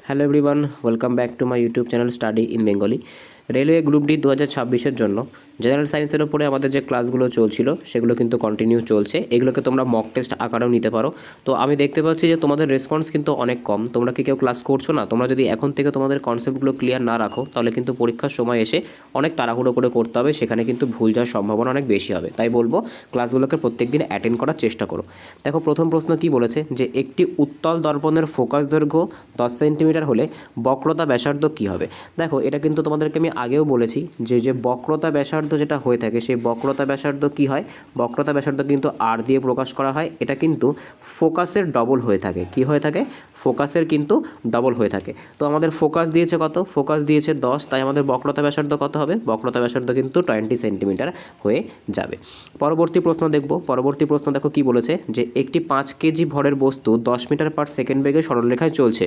Hello everyone, welcome back to my YouTube channel study in Bengali. Railway group D 2026-এর জন্য general সায়েন্সের উপরে আমাদের যে ক্লাসগুলো চলছিল সেগুলো কিন্তু কন্টিনিউ চলছে। এগুলোকে তোমরা মক টেস্ট আকারেও নিতে পারো। তো আমি দেখতে পাচ্ছি যে তোমাদের রেসপন্স কিন্তু অনেক কম। তোমরা কি কেউ ক্লাস করছো না? তোমরা যদি এখন থেকে তোমাদের কনসেপ্টগুলো ক্লিয়ার না রাখো তাহলে কিন্তু পরীক্ষার সময় এসে অনেক তাড়াহুড়ো করে করতে হবে, সেখানে কিন্তু ভুল যাওয়ার সম্ভাবনা অনেক বেশি হবে। তাই বলবো ক্লাসগুলোকে প্রত্যেক দিন অ্যাটেন্ড করার চেষ্টা করো। দেখো প্রথম প্রশ্ন কি বলেছে, যে একটি উত্তল দর্পণের ফোকাস দৈর্ঘ্য 10 সেন্টিমিটার হলে বক্রতা ব্যাসার্ধ কী হবে। দেখো এটা কিন্তু তোমাদেরকে আমি আগেও বলেছি যে বক্রতা ব্যাসার্ধ যেটা হয়ে থাকে সেই বক্রতা ব্যাসার্ধ কী হয়, বক্রতা ব্যাসার্ধ কিন্তু আর দিয়ে প্রকাশ করা হয়। এটা কিন্তু ফোকাসের ডবল হয়ে থাকে। কি হয়ে থাকে? ফোকাসের কিন্তু ডবল হয়ে থাকে। তো আমাদের ফোকাস দিয়েছে কত? ফোকাস দিয়েছে 10, তাই আমাদের বক্রতা ব্যাসার্ধ কত হবে? বক্রতা ব্যাসার্ধ কিন্তু 20 সেন্টিমিটার হয়ে যাবে। পরবর্তী প্রশ্ন দেখব। পরবর্তী প্রশ্ন দেখো কি বলেছে, যে একটি 5 কেজি ভরের বস্তু 10 মিটার পার সেকেন্ড বেগে সরলরেখায় চলছে।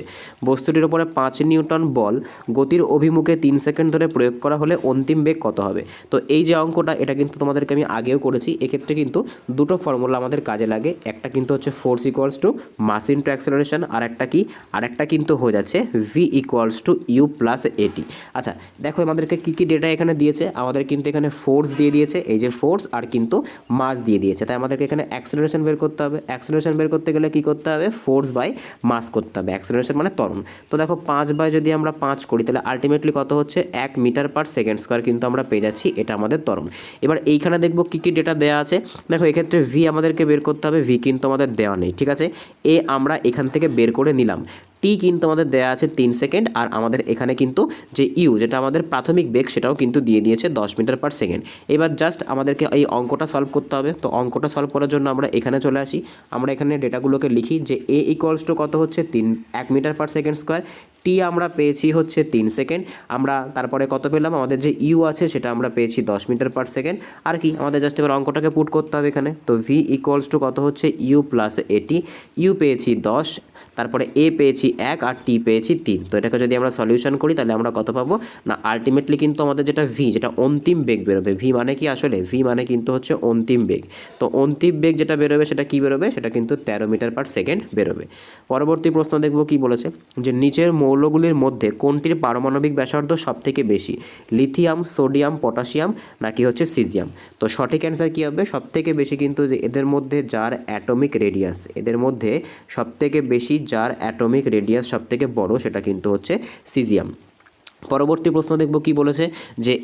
বস্তুটির উপরে 5 নিউটন বল গতির অভিমুখে 3 সেকেন্ড ধরে প্রয়োগ করা হলে অন্তিম বেগ কত হবে। তো এই যে অঙ্কটা, এটা কিন্তু তোমাদেরকে আমি আগেও করেছি। এক্ষেত্রে কিন্তু দুটো ফর্মুলা আমাদের কাজে লাগে। একটা কিন্তু হচ্ছে force equals to mass into acceleration, আর একটা কি, আরেকটা কিন্তু হয়ে যাচ্ছে v equals to u plus at. আচ্ছা দেখো আমাদেরকে কী কী ডেটা এখানে দিয়েছে। আমাদের কিন্তু এখানে ফোর্স দিয়ে দিয়েছে, এই যে ফোর্স, আর কিন্তু মাস দিয়ে দিয়েছে। তাই আমাদেরকে এখানে অ্যাক্সেলারেশন বের করতে হবে। অ্যাক্সেলারেশন বের করতে গেলে কী করতে হবে? ফোর্স বাই মাস করতে হবে। অ্যাক্সেলারেশন মানে ত্বরণ। তো দেখো 5 বাই যদি আমরা 5 করি তাহলে আলটিমেটলি কত হচ্ছে? 1 মিটার পার সেকেন্ড স্কোয়ার কিন্তু আমরা পেয়ে যাচ্ছি। এটা আমাদের ত্বরণ। এবার এইখানে দেখব কী কী ডেটা দেওয়া আছে। দেখো এক্ষেত্রে ভি আমাদেরকে বের করতে হবে। ভি কিন্তু আমাদের দেওয়া নেই, ঠিক আছে। এ আমরা এখান থেকে বের করে নিলাম। টি কিন্তু আমাদের দেওয়া আছে 3 সেকেন্ড, আর আমাদের এখানে কিন্তু যে ইউ, যেটা আমাদের প্রাথমিক বেগ, সেটাও কিন্তু দিয়ে দিয়েছে 10 মিটার পার সেকেন্ড। এবার জাস্ট আমাদেরকে এই অঙ্কটা সলভ করতে হবে। তো অঙ্কটা সলভ করার জন্য আমরা এখানে চলে আসি। আমরা এখানে ডেটাগুলোকে লিখি যে এ ইকুয়ালস টু কত হচ্ছে? 1 মিটার পার সেকেন্ড স্কোয়ার। টি আমরা পেয়েছি হচ্ছে 3 সেকেন্ড। আমরা তারপরে কত পেলাম? আমাদের যে ইউ আছে সেটা আমরা পেয়েছি 10 মিটার পার সেকেন্ড। আর কি, আমাদের জাস্ট এবার অঙ্কটাকে পুট করতে হবে এখানে। তো ভি ইকুয়ালস টু কত হচ্ছে? ইউ প্লাস এটি। ইউ পেয়েছি 10, তারপরে এ পেয়েছি 1, আর টি পেয়েছি 3। তো এটাকে যদি আমরা সলিউশন করি তাহলে আমরা কত পাবো না, আলটিমেটলি কিন্তু আমাদের যেটা ভি, যেটা অন্তিম বেগ বেরোবে। ভি মানে কি আসলে? ভি মানে কিন্তু হচ্ছে অন্তিম বেগ। তো অন্তিম বেগ যেটা বেরোবে সেটা কি বেরোবে? সেটা কিন্তু 13 মিটার পার সেকেন্ড বেরোবে। পরবর্তী প্রশ্ন দেখব কি বলেছে, যে নিচের মৌলগুলির মধ্যে কোনটির পারমাণবিক ব্যাসার্ধ সবথেকে বেশি? লিথিয়াম, সোডিয়াম, পটাশিয়াম, নাকি হচ্ছে সিজিয়াম? তো সঠিক অ্যান্সার কী হবে? সবথেকে বেশি কিন্তু যে এদের মধ্যে যার অ্যাটমিক রেডিয়াস, এদের মধ্যে সবথেকে বেশি যার অ্যাটমিক রেডিয়াস সবথেকে বড় সেটা কিন্তু হচ্ছে সিজিয়াম। পরবর্তী প্রশ্ন দেখব কি বলেছে, যে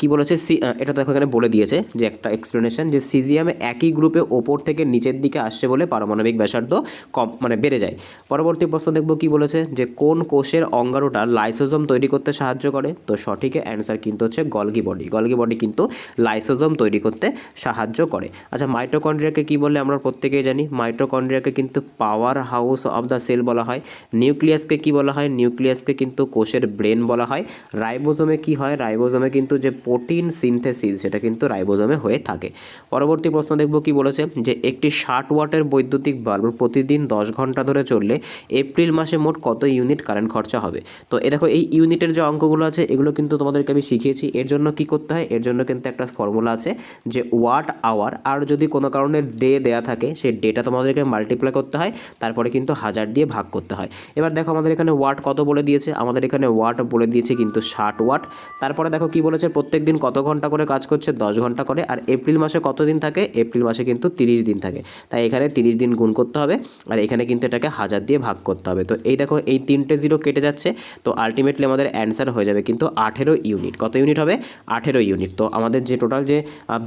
কি বলেছে, এটা দেখো এখানে বলে দিয়েছে যে একটা এক্সপ্লেনেশন, যে সিজিয়ামে একই গ্রুপে ওপর থেকে নিচের দিকে আসছে বলে পারমাণবিক ব্যাসার্ধ কম মানে বেড়ে যায়। পরবর্তী প্রশ্ন দেখব কি বলেছে, যে কোন কোষের অঙ্গাণুটা লাইসোজোম তৈরি করতে সাহায্য করে। তো সঠিক অ্যান্সার কিন্তু হচ্ছে গলগি বডি। গলগি বডি কিন্তু লাইসোজোম তৈরি করতে সাহায্য করে। আচ্ছা মাইটোকন্ড্রিয়াকে কি বলে আমরা প্রত্যেকেই জানি। মাইটোকন্ড্রিয়াকে কিন্তু powerhouse of the cell বলা হয়। নিউক্লিয়াসকে কি বলা হয়? নিউক্লিয়াসকে কিন্তু কোষের ব্রেন বলা হয়। রাইবোজোমে কি হয়? রাইবোজোমে কিন্তু যে প্রোটিন সিনথেসিস সেটা কিন্তু রাইবোজোমে হয়ে থাকে। পরবর্তী প্রশ্ন দেখব কি বলেছে, যে একটি 60 ওয়াটের বৈদ্যুতিক বাল্ব প্রতিদিন 10 ঘন্টা ধরে চললে এপ্রিল মাসে মোট কত ইউনিট কারেন্ট খরচা হবে। তো দেখো এই ইউনিটের যে অঙ্কগুলো আছে এগুলো কিন্তু তোমাদেরকে আমি শিখিয়েছি। এর জন্য কি করতে হয়? এর জন্য কিন্তু একটা ফর্মুলা আছে, যে ওয়াট আওয়ার, আর যদি কোনো কারণে ডে দেয়া থাকে সেই ডেটা তোমাদেরকে মাল্টিপ্লাই করতে হয়, তারপরে কিন্তু 1000 দিয়ে ভাগ করতে হয়। এবার দেখো আমাদের এখানে ওয়াট কত বলে দিয়েছে। আমাদের এখানে ওয়াট বলে দিয়েছে কিন্তু 60 ওয়াট। তারপরে দেখো কি বলেছে, প্রত্যেক দিন কত ঘন্টা করে কাজ করছে? 10 ঘন্টা করে। আর এপ্রিল মাসে কত দিন থাকে? এপ্রিল মাসে কিন্তু 30 দিন থাকে। তাই এখানে 30 দিন গুণ করতে হবে, আর এখানে কিন্তু এটাকে 1000 দিয়ে ভাগ করতে হবে। তো এই দেখো এই 3টে জিরো কেটে যাচ্ছে। তো আলটিমেটলি আমাদের অ্যান্সার হয়ে যাবে কিন্তু 18 ইউনিট। কত ইউনিট হবে? 18 ইউনিট। তো আমাদের যে টোটাল যে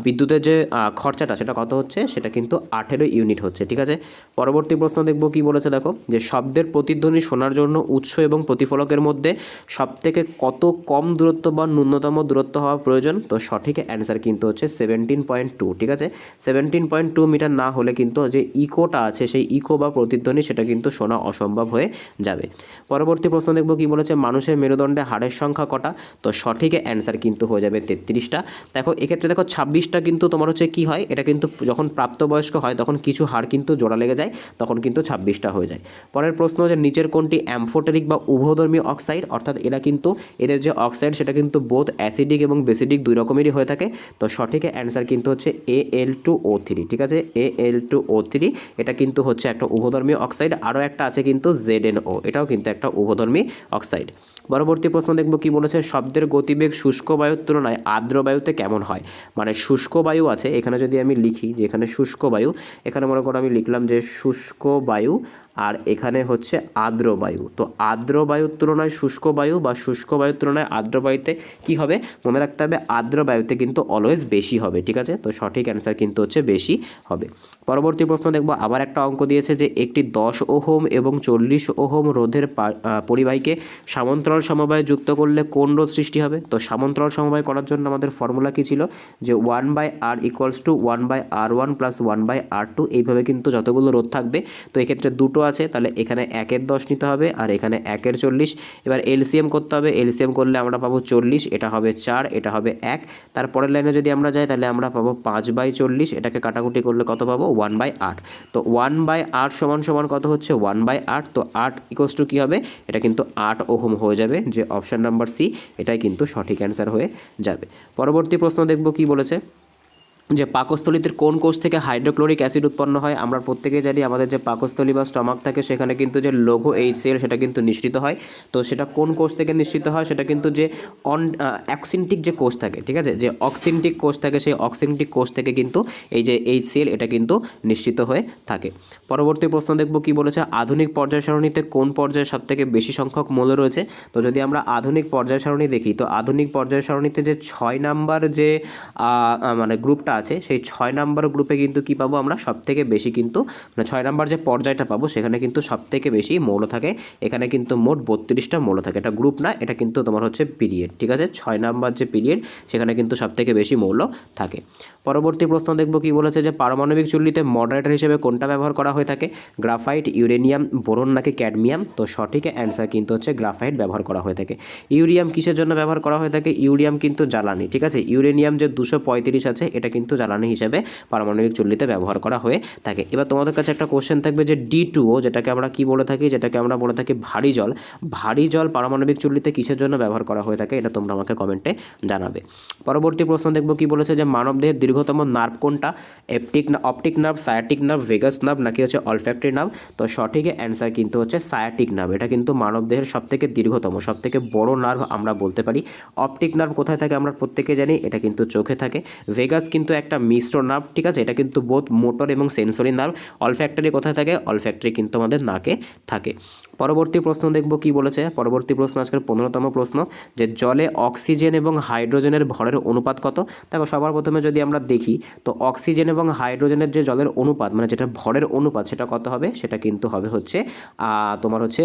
বিদ্যুতের যে খরচাটা সেটা কত হচ্ছে? সেটা কিন্তু 18 ইউনিট হচ্ছে, ঠিক আছে। পরবর্তী প্রশ্ন দেখব কি বলেছে, দেখো যে শব্দের প্রতিধ্বনি শোনার জন্য উৎস এবং প্রতিফলকের মধ্যে সবথেকে কত কম দূরত্ব বা ন্যূনতম দূরত্ব হওয়া প্রয়োজন। তো সঠিক অ্যান্সার কিন্তু হচ্ছে 17.2, ঠিক আছে। 17.2 মিটার না হলে কিন্তু যে ইকোটা আছে সেই ইকো বা প্রতিধ্বনি সেটা কিন্তু শোনা অসম্ভব হয়ে যাবে। পরবর্তী প্রশ্ন দেখব কি বলেছে, মানুষের মেরুদণ্ডে হাড়ের সংখ্যা কটা। তো সঠিক অ্যান্সার কিন্তু হয়ে যাবে 33টা। দেখো এক্ষেত্রে দেখো 26টা কিন্তু তোমার হচ্ছে কি হয়, এটা কিন্তু যখন প্রাপ্তবয়স্ক হয় তখন কিছু হাড় কিন্তু জোড়া লেগে যায়, তখন কিন্তু 26টা হয়ে যায়। পরের প্রশ্ন, যে নিচের কোনটি অ্যামফোটেরিক বা উভধর্মী অক্সাইড, অর্থাৎ এরা কিন্তু এদের যে অক্সাইড সেটা কিন্তু বোথ অ্যাসিডিক এবং এবং বেসিডিক দুই রকমেরই হয়ে থাকে। তো সঠিক অ্যান্সার কিন্তু হচ্ছে Al2O3, ঠিক আছে, Al2O3 এটা কিন্তু হচ্ছে একটা উভধর্মী অক্সাইড। আরও একটা আছে কিন্তু ZnO, এটাও কিন্তু একটা উভধর্মী অক্সাইড। পরবর্তী প্রশ্ন দেখব কি বলেছে, শব্দের গতিবেগ শুষ্ক বায়ুর তুলনায় আর্দ্র বায়ুতে কেমন হয়। মানে শুষ্ক বায়ু আছে, এখানে যদি আমি লিখি যে এখানে শুষ্ক বায়ু, এখানে মনে করো আমি লিখলাম যে শুষ্ক বায়ু, আর এখানে হচ্ছে আর্দ্র বায়ু। তো আর্দ্র বায়ুর তুলনায় শুষ্ক বায়ু বা শুষ্ক বায়ুর তুলনায় আর্দ্র বায়ুতে কী হবে, মনে রাখতে হবে আর্দ্র বায়ুতে কিন্তু অলওয়েজ বেশি হবে, ঠিক আছে। তো সঠিক অ্যান্সার কিন্তু হচ্ছে বেশি হবে। পরবর্তী প্রশ্ন দেখব, আবার একটা অঙ্ক দিয়েছে যে একটি 10 ওহম এবং 40 ওহম রোধের পরিবাহীকে সমান্তরাল সমবায়ে যুক্ত করলে কোন রোধ সৃষ্টি হবে। তো সমান্তরাল সমবায় করার জন্য আমাদের ফর্মুলা কী ছিল, যে 1/R = 1/R1 + 1/R2, এইভাবে কিন্তু যতগুলো রোধ থাকবে, তো এক্ষেত্রে দুটো আছে, তাহলে এখানে 1-এর 10 নিতে হবে আর এখানে 1-এর 40। এবার এলসিএম করতে হবে, এলসিএম করলে আমরা পাবো 40, এটা হবে 4, এটা হবে 1। তারপরের লাইনে যদি আমরা যাই তাহলে আমরা পাবো 5/40, এটাকে কাটাকুটি করলে কত পাবো, 1/8। তো 1/8 সমান কত হচ্ছে, 1/8। তো 8 = কী হবে, এটা কিন্তু 8 ওহম হয়ে যাবে, যে অপশান নাম্বার সি এটাই কিন্তু সঠিক অ্যান্সার হয়ে যাবে। পরবর্তী প্রশ্ন দেখব কি বলেছে, যে পাকস্থলীতে কোন কোষ থেকে হাইড্রোক্লোরিক অ্যাসিড উৎপন্ন হয়। আমরা প্রত্যেকেই জানি আমাদের যে পাকস্থলী বা স্টমাক থাকে সেখানে কিন্তু যে লৌহ HCl সেটা কিন্তু নিঃসৃত হয়। তো সেটা কোন কোষ থেকে নিঃসৃত হয়, সেটা কিন্তু যে অক্সিনটিক যে কোষ থাকে, ঠিক আছে, যে অক্সিনটিক কোষ থাকে, সেই অক্সিনটিক কোষ থেকে কিন্তু এই যে HCl এটা কিন্তু নিঃসৃত হয়ে থাকে। পরবর্তী প্রশ্ন দেখব কি বলেছে, আধুনিক পর্যায় সারণীতে কোন পর্যায়ে সবথেকে বেশি সংখ্যক মৌল রয়েছে। তো যদি আমরা আধুনিক পর্যায় সারণী দেখি, তো আধুনিক পর্যায় সারণীতে যে 6 নাম্বার যে মানে গ্রুপটা আছে, সেই 6 নাম্বার গ্রুপে কিন্তু কি পাবো আমরা, সবথেকে বেশি কিন্তু মানে 6 নাম্বার যে পর্যায়টা পাবো সেখানে কিন্তু সবথেকে বেশি মৌল থাকে। এখানে কিন্তু মোট 32টা মৌল থাকে, এটা গ্রুপ না, এটা কিন্তু তোমার হচ্ছে পিরিয়ড, ঠিক আছে। 6 নাম্বার যে পিরিয়ড সেখানে কিন্তু সবথেকে বেশি মৌল থাকে। পরবর্তী প্রশ্ন দেখব কি বলেছে, যে পারমাণবিক চুল্লিতে মডারেটর হিসেবে কোনটা ব্যবহার করা হয়ে থাকে, গ্রাফাইট, ইউরেনিয়াম, বোরন নাকি ক্যাডমিয়াম। তো সঠিক অ্যান্সার কিন্তু হচ্ছে গ্রাফাইট ব্যবহার করা হয়ে থাকে। ইউরিয়াম কিসের জন্য ব্যবহার করা হয়ে থাকে, ইউরিয়াম কিন্তু জ্বালানি, ঠিক আছে। ইউরেনিয়াম যে 235 আছে এটা কিন্তু জ্বালানি হিসেবে পারমাণবিক চুল্লিতে ব্যবহার করা হয়ে থাকে। এবার তোমাদের কাছে একটা কোশ্চেন থাকবে যে D2O যেটাকে আমরা কি বলে থাকি, যেটাকে আমরা বলে থাকি ভারী জল, ভারী জল পারমাণবিক চুল্লিতে কিসের জন্য ব্যবহার করা হয়ে থাকে, এটা তোমরা আমাকে কমেন্টে জানাবে। পরবর্তী প্রশ্ন দেখব কি বলেছে, যে মানবদেহের দীর্ঘতম নার্ভ কোনটা, optic nerve, sciatic nerve, vagus nerve নাকি হচ্ছে অলফ্যাক্টরি নার্ভ। তো সঠিক অ্যান্সার কিন্তু হচ্ছে সায়াটিক নার্ভ, এটা কিন্তু মানবদেহের সবথেকে দীর্ঘতম সবথেকে বড় নার্ভ আমরা বলতে পারি। অপটিক নার্ভ কোথায় থাকে আমরা প্রত্যেকে জানি, এটা কিন্তু চোখে থাকে। ভেগাস কিন্তু একটা মিশ্র নার্ভ, ঠিক আছে, এটা কিন্তু বোথ মোটর এবং সেন্সরি নার্ভ। অলফ্যাক্টরি কোথায় থাকে, অলফ্যাক্টরি কিন্তু আমাদের নাকে থাকে। পরবর্তী প্রশ্ন দেখব কি বলেছে, পরবর্তী প্রশ্ন আজকের 15তম প্রশ্ন, যে জলে অক্সিজেন এবং হাইড্রোজেনের ভরের অনুপাত কত। দেখো সবার প্রথমে যদি আমরা দেখি, তো অক্সিজেন এবং হাইড্রোজেনের যে জলের অনুপাত মানে যেটা ভরের অনুপাত সেটা কত হবে, সেটা কিন্তু হবে হচ্ছে তোমার হচ্ছে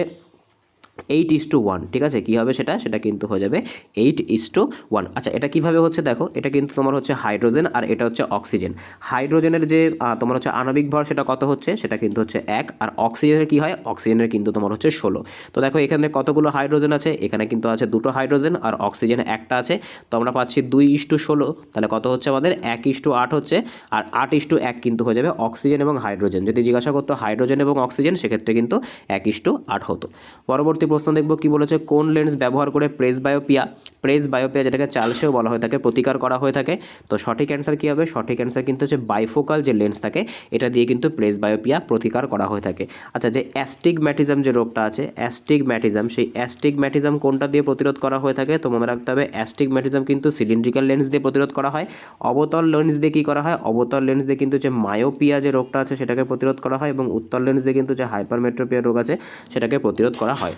8:1, ঠিক আছে। কী হবে সেটা কিন্তু হয়ে যাবে 8:1। আচ্ছা এটা কিভাবে হচ্ছে দেখো, এটা কিন্তু তোমার হচ্ছে হাইড্রোজেন আর এটা হচ্ছে অক্সিজেন। হাইড্রোজেনের যে তোমার হচ্ছে আণবিক ভর সেটা কত হচ্ছে, সেটা কিন্তু হচ্ছে 1, আর অক্সিজেনের কী হয়, অক্সিজেনের কিন্তু তোমার হচ্ছে 16। তো দেখো এখানে কতগুলো হাইড্রোজেন আছে, এখানে কিন্তু আছে 2টো হাইড্রোজেন আর অক্সিজেন একটা আছে। তো আমরা পাচ্ছি 2:16, তাহলে কত হচ্ছে আমাদের 1:8 হচ্ছে, আর 8:1 কিন্তু হয়ে যাবে অক্সিজেন এবং হাইড্রোজেন। যদি জিজ্ঞাসা করতো হাইড্রোজেন এবং অক্সিজেন সেক্ষেত্রে কিন্তু 1:8 হতো। পরবর্তী প্রশ্ন দেখব কি বলেছে, কোন লেন্স ব্যবহার করে প্রেস বায়োপিয়া যেটাকে চার্লসেও বলা হয়ে থাকে প্রতিকার করা হয়ে থাকে। তো সঠিক অ্যান্সার কী হবে, সঠিক অ্যান্সার কিন্তু হচ্ছে বাইফোকাল যে লেন্স থাকে এটা দিয়ে কিন্তু প্রেস বায়োপিয়া প্রতিকার করা হয়ে থাকে। আচ্ছা যে অ্যাস্টিগম্যাটিজম যে রোগটা আছে, অ্যাস্টিগম্যাটিজম, সেই অ্যাস্টিগম্যাটিজম কোনটা দিয়ে প্রতিরোধ করা হয়ে থাকে। তো মনে রাখতে হবে অ্যাস্টিগম্যাটিজম কিন্তু সিলিন্ড্রিক্যাল লেন্স দিয়ে প্রতিরোধ করা হয়। অবতল লেন্স দিয়ে কী করা হয়, অবতল লেন্স দিয়ে কিন্তু যে মায়োপিয়া যে রোগটা আছে সেটাকে প্রতিরোধ করা হয়, এবং উত্তল লেন্স দিয়ে কিন্তু যে হাইপারমেট্রোপিয়া রোগ আছে সেটাকে প্রতিরোধ করা হয়।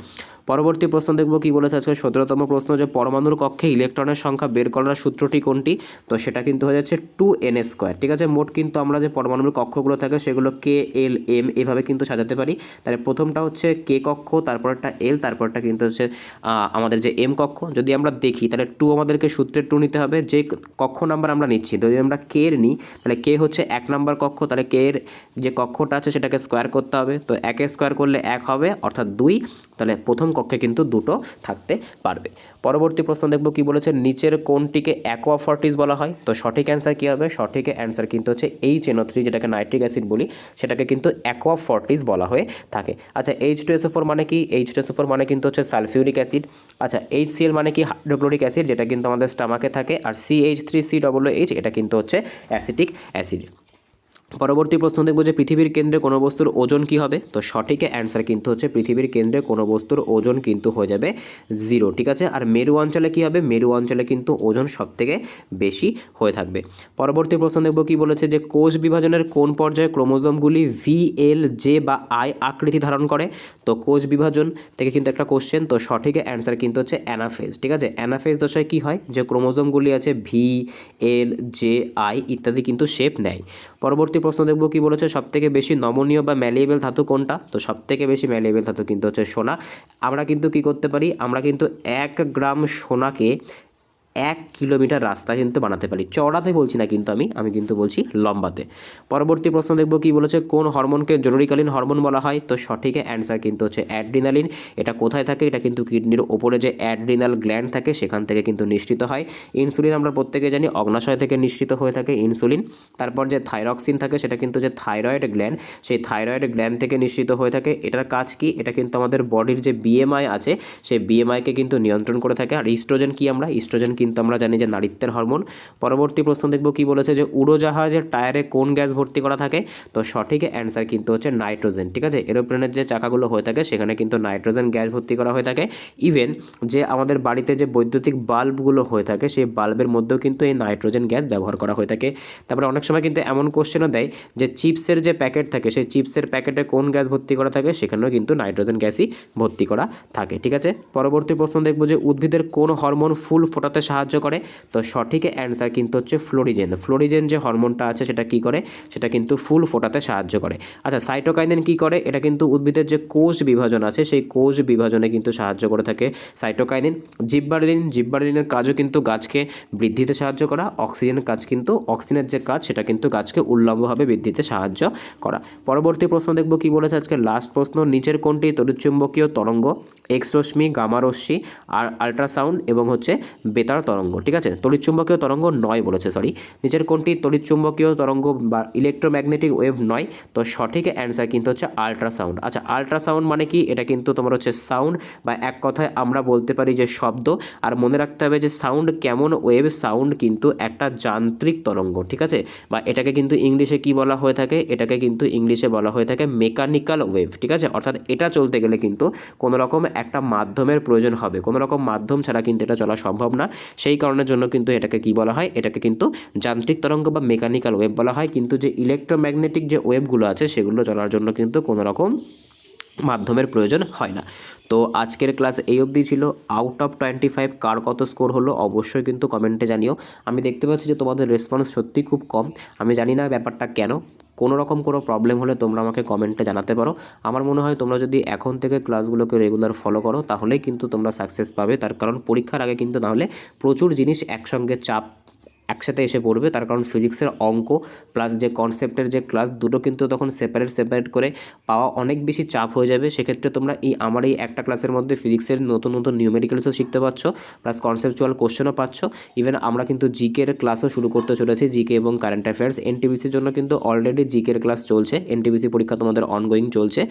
পরবর্তী প্রশ্ন দেখব কি বলেছে আজকে 17তম প্রশ্ন, যে পরমাণুর কক্ষে ইলেকট্রনের সংখ্যা বের করার সূত্রটি কোনটি। তো সেটা কিন্তু হয়ে যাচ্ছে 2n², ঠিক আছে। মোট কিন্তু আমরা যে পরমাণুর কক্ষগুলো থাকে সেগুলো K, L, M এভাবে কিন্তু সাজাতে পারি। তাহলে প্রথমটা হচ্ছে K কক্ষ, তারপরটা L, তারপরটা কিন্তু হচ্ছে আমাদের যে M কক্ষ। যদি আমরা দেখি তাহলে 2 আমাদেরকে সূত্রের 2 নিতে হবে, যে কক্ষ নাম্বার আমরা নিচ্ছি। যদি আমরা K এর নিই তাহলে K হচ্ছে 1 নাম্বার কক্ষ, তাহলে K এর যে কক্ষটা আছে সেটাকে স্কোয়ার করতে হবে। তো 1 স্কোয়ার করলে 1 হবে অর্থাৎ 2, তাহলে প্রথম কক্ষে কিন্তু দুটো থাকতে পারবে। পরবর্তী প্রশ্ন দেখব কি বলেছে, নিচের কোনটিকে অ্যাকোয়াফর্টিস বলা হয়? তো সঠিক অ্যান্সার কী হবে? সঠিক অ্যান্সার কিন্তু হচ্ছে HNO3, যেটাকে নাইট্রিক অ্যাসিড বলি, সেটাকে কিন্তু অ্যাকোয়াফর্টিস বলা হয়ে থাকে। আচ্ছা, H2SO4 মানে কি? H2SO4 মানে কিন্তু হচ্ছে সালফিউরিক অ্যাসিড। আচ্ছা, HCl মানে কি? হাইড্রোক্লোরিক অ্যাসিড, যেটা কিন্তু আমাদের স্টামাকে থাকে। আর CH3COOH এটা কিন্তু হচ্ছে অ্যাসিটিক অ্যাসিড। পরবর্তী প্রশ্ন দেখব যে পৃথিবীর কেন্দ্রে কোনো বস্তুর ওজন কী হবে? তো সঠিক অ্যান্সার কিন্তু হচ্ছে পৃথিবীর কেন্দ্রে কোনো বস্তুর ওজন কিন্তু হয়ে যাবে 0, ঠিক আছে। আর মেরু অঞ্চলে কী হবে? মেরু অঞ্চলে কিন্তু ওজন সবথেকে বেশি হয়ে থাকবে। পরবর্তী প্রশ্ন দেখব কি বলেছে, যে কোষ বিভাজনের কোন পর্যায়ে ক্রোমোজোমগুলি VL, J বা I আকৃতি ধারণ করে? তো কোষ বিভাজন থেকে কিন্তু একটা কোশ্চেন, তো সঠিক অ্যান্সার কিন্তু হচ্ছে অ্যানাফেজ, ঠিক আছে। অ্যানাফেজ দশায় কী হয়? যে ক্রোমোজোমগুলি আছে VL, J, I ইত্যাদি কিন্তু শেপ নেয়। পরবর্তী প্রশ্ন দেখব কি বলেছে, সবথেকে বেশি নমনীয় বা ম্যালিয়েবল ধাতু কোনটা? তো সবথেকে বেশি ম্যালিয়েবল ধাতু কিন্তু হচ্ছে সোনা। আমরা কিন্তু কি করতে পারি? আমরা কিন্তু 1 গ্রাম সোনাকে 1 কিলোমিটার রাস্তা কিন্তু বানাতে পারি। চওড়াতে বলছি না কিন্তু আমি কিন্তু বলছি লম্বাতে। পরবর্তী প্রশ্ন দেখব কি বলেছে, কোন হরমোনকে জরুরিকালীন হরমোন বলা হয়? তো সঠিক অ্যান্সার কিন্তু হচ্ছে অ্যাড্রিনালিন। এটা কোথায় থাকে? এটা কিন্তু কিডনির ওপরে যে অ্যাড্রিনাল গ্ল্যান্ড থাকে সেখান থেকে কিন্তু নিঃসৃত হয়। ইনসুলিন আমরা প্রত্যেকে জানি অগ্নাশয় থেকে নিঃসৃত হয়ে থাকে ইনসুলিন। তারপর যে থাইরক্সিন থাকে সেটা কিন্তু যে থাইরয়েড গ্ল্যান্ড, সেই থাইরয়েড গ্ল্যান্ড থেকে নিঃসৃত হয়ে থাকে। এটার কাজ কি? এটা কিন্তু আমাদের বডির যে BMI আছে সেই BMIকে কিন্তু নিয়ন্ত্রণ করে থাকে। আর ইস্ট্রোজেন কি? ইস্ট্রোজেন কিন্তু আমরা জানি যে নারীত্বের হরমোন। পরবর্তী প্রশ্ন দেখব কি বলেছে, যে উড়োজাহাজের টায়ারে কোন গ্যাস ভর্তি করা থাকে? তো সঠিক অ্যান্সার কিন্তু হচ্ছে নাইট্রোজেন, ঠিক আছে। এরোপ্লেনের যে চাকাগুলো হয়ে থাকে সেখানে কিন্তু নাইট্রোজেন গ্যাস ভর্তি করা হয়ে থাকে। ইভেন যে আমাদের বাড়িতে যে বৈদ্যুতিক বাল্বগুলো হয়ে থাকে সেই বাল্বের মধ্যেও কিন্তু এই নাইট্রোজেন গ্যাস ব্যবহার করা হয়ে থাকে। তারপরে অনেক সময় কিন্তু এমন কোশ্চেনও দেয় যে চিপসের যে প্যাকেট থাকে সেই চিপসের প্যাকেটে কোন গ্যাস ভর্তি করা থাকে? সেখানেও কিন্তু নাইট্রোজেন গ্যাসই ভর্তি করা থাকে, ঠিক আছে। পরবর্তী প্রশ্ন দেখব যে উদ্ভিদের কোন হরমোন ফুল ফোটাতে সাহায্য করে? তো সঠিক অ্যান্সার কিন্তু হচ্ছে ফ্লোরিজেন। ফ্লোরিজেন যে হরমোনটা আছে সেটা কি করে? সেটা কিন্তু ফুল ফোটাতে সাহায্য করে। আচ্ছা, সাইটোকাইনিন কি করে? এটা কিন্তু উদ্ভিদের যে কোষ বিভাজন আছে সেই কোষ বিভাজনে কিন্তু সাহায্য করে থাকে সাইটোকাইনিন। জিব্বারেলিনের কাজও কিন্তু গাছকে বৃদ্ধিতে সাহায্য করা। অক্সিজেনের কাজ কিন্তু অক্সিজেনের যে কাজ সেটা কিন্তু গাছকে উল্লম্বভাবে বৃদ্ধিতে সাহায্য করা। পরবর্তী প্রশ্ন দেখব কি বলেছে আজকে লাস্ট প্রশ্ন, নিচের কোনটি তড়িৎচুম্বকীয় তরঙ্গ? এক্স রশ্মি, গামা রশ্মি, আর আল্ট্রাসাউন্ড এবং হচ্ছে বেতার তরঙ্গ, ঠিক আছে। তড়িৎচুম্বকীয় তরঙ্গ নয় বলেছে, সরি। নিচের কোনটি তড়িৎচুম্বকীয় তরঙ্গ বা ইলেকট্রোম্যাগনেটিক ওয়েভ নয়? তো সঠিক অ্যান্সার কিন্তু হচ্ছে আল্ট্রাসাউন্ড। আচ্ছা, আল্ট্রাসাউন্ড মানে কি? এটা কিন্তু তোমার হচ্ছে সাউন্ড, বা এক কথায় আমরা বলতে পারি যে শব্দ। আর মনে রাখতে হবে যে সাউন্ড কেমন ওয়েভ? সাউন্ড কিন্তু একটা যান্ত্রিক তরঙ্গ, ঠিক আছে। বা এটাকে কিন্তু ইংলিশে কি বলা হয়ে থাকে? এটাকে কিন্তু ইংলিশে বলা হয়ে থাকে মেকানিক্যাল ওয়েভ, ঠিক আছে। অর্থাৎ এটা চলতে গেলে কিন্তু কোনো রকম একটা মাধ্যমের প্রয়োজন হবে, কোনো রকম মাধ্যম ছাড়া কিন্তু এটা চলা সম্ভব না। সেই কারণের জন্য কিন্তু এটাকে কি বলা হয়? এটাকে কিন্তু যান্ত্রিক তরঙ্গ বা মেকানিক্যাল ওয়েভ বলা হয়। কিন্তু যে ইলেকট্রোম্যাগনেটিক যে ওয়েভগুলো আছে সেগুলো চলার জন্য কিন্তু কোনো রকম মাধ্যমের প্রয়োজন হয় না। তো আজকের ক্লাস এই অবধি ছিল। আউট অফ 25 কার কত স্কোর হলো অবশ্যই কিন্তু কমেন্টে জানিও। আমি দেখতে পাচ্ছি যে তোমাদের রেসপন্স সত্যি খুব কম। আমি জানি না ব্যাপারটা কেন। কোনো রকম কোনো প্রবলেম হলে তোমরা আমাকে কমেন্টে জানাতে পারো। আমার মনে হয় তোমরা যদি এখন থেকে ক্লাসগুলোকে রেগুলার ফলো করো তাহলেই কিন্তু তোমরা সাকসেস পাবে। তার কারণ পরীক্ষার আগে কিন্তু নাহলে প্রচুর জিনিস একসঙ্গে চাপ একসাথে এসে পড়বে। তার কারণ ফিজিক্সের অঙ্ক প্লাস যে কনসেপ্টের যে ক্লাস দুটো কিন্তু তখন সেপারেট করে পাওয়া অনেক বেশি চাপ হয়ে যাবে। সেক্ষেত্রে তোমরা আমার এই একটা ক্লাসের মধ্যে ফিজিক্সের নতুন নিউমেরিক্যালসও শিখতে পাচ্ছ, প্লাস কনসেপচুয়াল কোশ্চেনও পাচ্ছ। ইভেন আমরা কিন্তু জিকের ক্লাসও শুরু করতে চলেছি, জিকে এবং কারেন্ট অ্যাফেয়ার্স। এনটিপিসির জন্য কিন্তু অলরেডি জিকের ক্লাস চলছে, এনটিপিসি পরীক্ষা তোমাদের অনগোয়িং চলছে।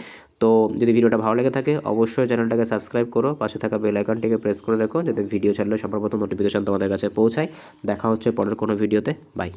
তো যদি ভিডিওটা ভালো লেগে থাকে অবশ্যই চ্যানেলটাকে সাবস্ক্রাইব করো, পাশে থাকা বেল আইকনটিকে প্রেস করে রাখো যাতে ভিডিও ছাড়লে সবার প্রথম নোটিফিকেশন তোমাদের কাছে পৌঁছায়। দেখা হচ্ছে পরের কোনো ভিডিওতে। বাই।